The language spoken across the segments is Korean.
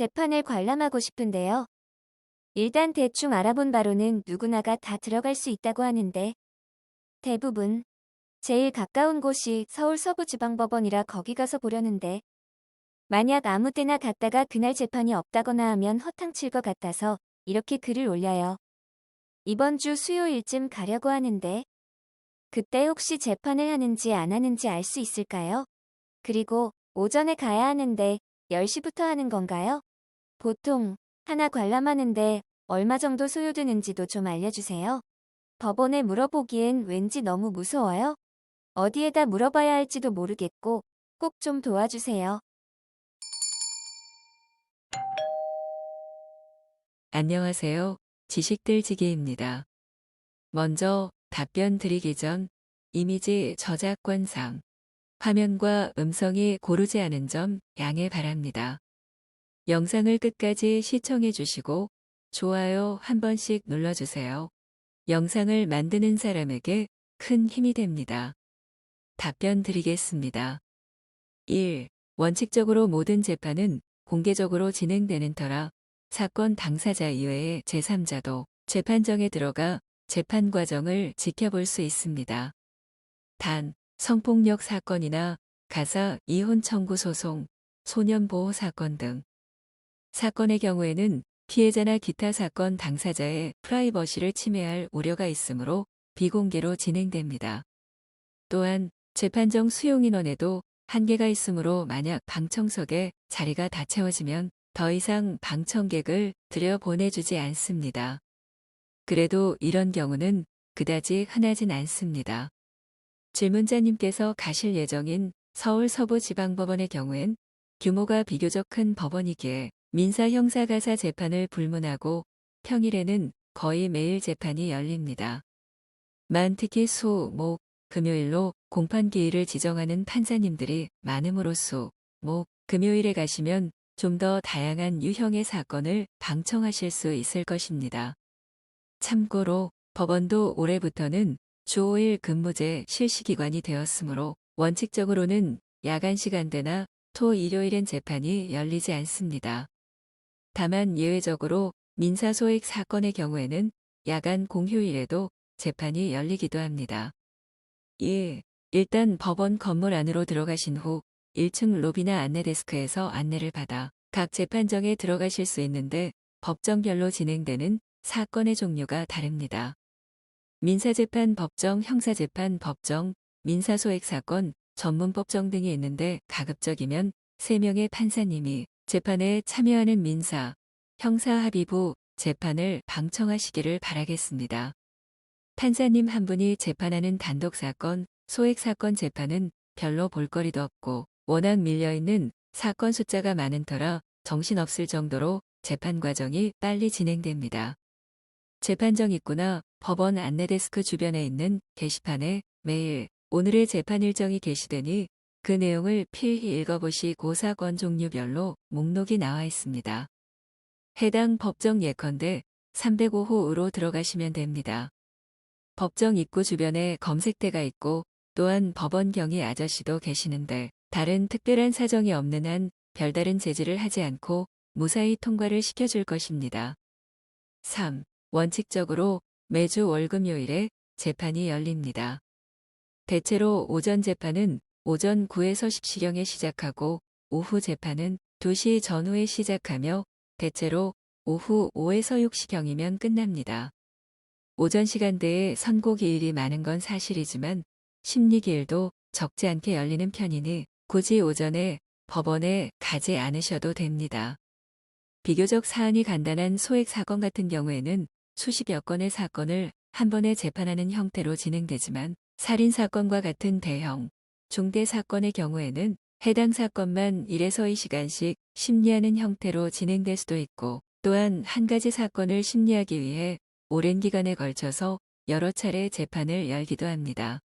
재판을 관람하고 싶은데요. 일단 대충 알아본 바로는 누구나가 다 들어갈 수 있다고 하는데 대부분 제일 가까운 곳이 서울 서부지방법원이라 거기 가서 보려는데 만약 아무 때나 갔다가 그날 재판이 없다거나 하면 허탕칠 것 같아서 이렇게 글을 올려요. 이번 주 수요일쯤 가려고 하는데 그때 혹시 재판을 하는지 안 하는지 알 수 있을까요? 그리고 오전에 가야 하는데 10시부터 하는 건가요? 보통 하나 관람하는데 얼마 정도 소요되는지도 좀 알려주세요. 법원에 물어보기엔 왠지 너무 무서워요. 어디에다 물어봐야 할지도 모르겠고 꼭 좀 도와주세요. 안녕하세요. 지식들지기입니다. 먼저 답변 드리기 전 이미지 저작권상 화면과 음성이 고르지 않은 점 양해 바랍니다. 영상을 끝까지 시청해 주시고 좋아요 한 번씩 눌러주세요. 영상을 만드는 사람에게 큰 힘이 됩니다. 답변 드리겠습니다. 1. 원칙적으로 모든 재판은 공개적으로 진행되는 터라 사건 당사자 이외의 제3자도 재판정에 들어가 재판 과정을 지켜볼 수 있습니다. 단, 성폭력 사건이나 가사 이혼 청구 소송, 소년보호 사건 등 사건의 경우에는 피해자나 기타 사건 당사자의 프라이버시를 침해할 우려가 있으므로 비공개로 진행됩니다. 또한 재판정 수용 인원에도 한계가 있으므로 만약 방청석에 자리가 다 채워지면 더 이상 방청객을 들여보내주지 않습니다. 그래도 이런 경우는 그다지 흔하진 않습니다. 질문자님께서 가실 예정인 서울 서부지방법원의 경우엔 규모가 비교적 큰 법원이기에 민사 형사 가사 재판을 불문하고 평일에는 거의 매일 재판이 열립니다. 특히 수, 목, 금요일로 공판 기일을 지정하는 판사님들이 많음으로 수, 목, 금요일에 가시면 좀 더 다양한 유형의 사건을 방청하실 수 있을 것입니다. 참고로 법원도 올해부터는 주 5일 근무제 실시기관이 되었으므로 원칙적으로는 야간 시간대나 토, 일요일엔 재판이 열리지 않습니다. 다만 예외적으로 민사소액 사건의 경우에는 야간 공휴일에도 재판이 열리기도 합니다. 2. 일단 법원 건물 안으로 들어가신 후 1층 로비나 안내데스크에서 안내를 받아 각 재판정에 들어가실 수 있는데 법정별로 진행되는 사건의 종류가 다릅니다. 민사재판 법정, 형사재판 법정, 민사소액 사건, 전문법정 등이 있는데 가급적이면 3명의 판사님이 재판에 참여하는 민사, 형사합의부 재판을 방청하시기를 바라겠습니다. 판사님 한 분이 재판하는 단독사건, 소액사건 재판은 별로 볼거리도 없고 워낙 밀려있는 사건 숫자가 많은 터라 정신없을 정도로 재판 과정이 빨리 진행됩니다. 재판정 입구나 법원 안내데스크 주변에 있는 게시판에 매일 오늘의 재판 일정이 게시되니 그 내용을 필히 읽어보시고 사건 종류별로 목록이 나와 있습니다. 해당 법정 예컨대 305호로 들어가시면 됩니다. 법정 입구 주변에 검색대가 있고 또한 법원 경위 아저씨도 계시는데 다른 특별한 사정이 없는 한 별다른 제지를 하지 않고 무사히 통과를 시켜줄 것입니다. 3. 원칙적으로 매주 월금요일에 재판이 열립니다. 대체로 오전 재판은 오전 9에서 10시경에 시작하고 오후 재판은 2시 전후에 시작하며 대체로 오후 5에서 6시경이면 끝납니다. 오전 시간대에 선고기일이 많은 건 사실이지만 심리기일도 적지 않게 열리는 편이니 굳이 오전에 법원에 가지 않으셔도 됩니다. 비교적 사안이 간단한 소액 사건 같은 경우에는 수십여 건의 사건을 한 번에 재판하는 형태로 진행되지만 살인사건과 같은 대형, 중대 사건의 경우에는 해당 사건만 1에서 2시간씩 심리하는 형태로 진행될 수도 있고 또한 한 가지 사건을 심리하기 위해 오랜 기간에 걸쳐서 여러 차례 재판을 열기도 합니다.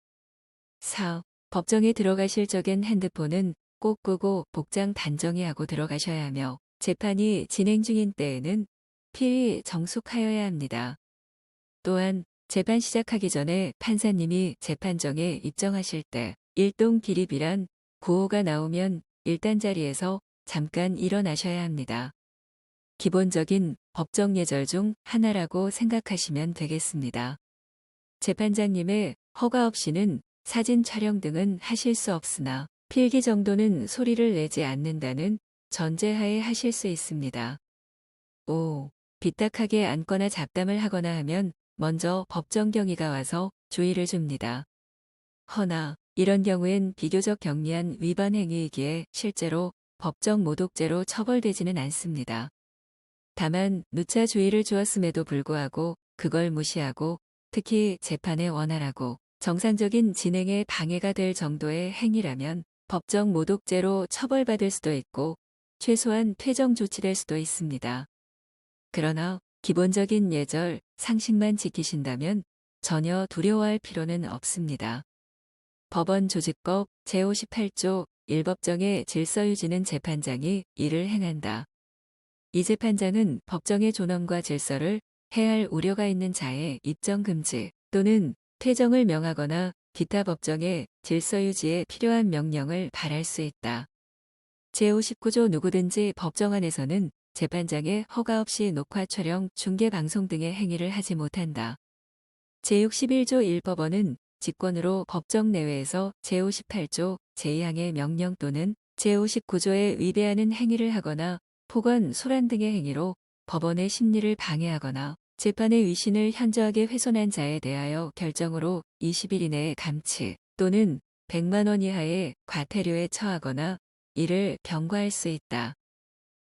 4. 법정에 들어가실 적엔 핸드폰은 꼭 끄고 복장 단정히 하고 들어가셔야 하며 재판이 진행 중인 때에는 필히 정숙하여야 합니다. 또한 재판 시작하기 전에 판사님이 재판정에 입정하실 때 일동 기립이란 구호가 나오면 일단 자리에서 잠깐 일어나셔야 합니다. 기본적인 법정 예절 중 하나라고 생각하시면 되겠습니다. 재판장님의 허가 없이는 사진 촬영 등은 하실 수 없으나 필기 정도는 소리를 내지 않는다는 전제하에 하실 수 있습니다. 5. 삐딱하게 앉거나 잡담을 하거나 하면 먼저 법정 경위가 와서 주의를 줍니다. 허나 이런 경우엔 비교적 경미한 위반 행위이기에 실제로 법정 모독죄로 처벌되지는 않습니다. 다만 누차 주의를 주었음에도 불구하고 그걸 무시하고 특히 재판에 원활하고 정상적인 진행에 방해가 될 정도의 행위라면 법정 모독죄로 처벌받을 수도 있고 최소한 퇴정 조치될 수도 있습니다. 그러나 기본적인 예절, 상식만 지키신다면 전혀 두려워할 필요는 없습니다. 법원 조직법 제58조 1법정의 질서 유지는 재판장이 이를 행한다. 이 재판장은 법정의 존엄과 질서를 해할 우려가 있는 자의 입정 금지 또는 퇴정을 명하거나 기타 법정의 질서 유지에 필요한 명령을 발할 수 있다. 제59조 누구든지 법정 안에서는 재판장의 허가 없이 녹화 촬영, 중계 방송 등의 행위를 하지 못한다. 제61조 1법원은 직권으로 법정 내외에서 제58조 제2항의 명령 또는 제59조에 위배하는 행위를 하거나 폭언, 소란 등의 행위로 법원의 심리를 방해하거나 재판의 위신을 현저하게 훼손한 자에 대하여 결정으로 20일 이내에 감치 또는 100만 원 이하의 과태료에 처하거나 이를 병과할 수 있다.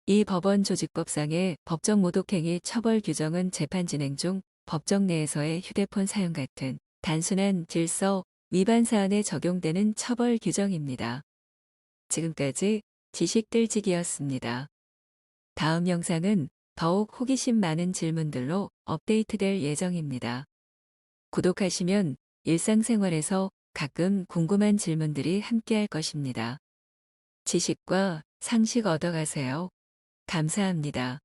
이 법원 조직법상의 법정 모독행위 처벌 규정은 재판 진행 중 법정 내에서의 휴대폰 사용 같은 단순한 질서 위반 사안에 적용되는 처벌 규정입니다. 지금까지 지식들지기였습니다. 다음 영상은 더욱 호기심 많은 질문들로 업데이트될 예정입니다. 구독하시면 일상생활에서 가끔 궁금한 질문들이 함께할 것입니다. 지식과 상식 얻어가세요. 감사합니다.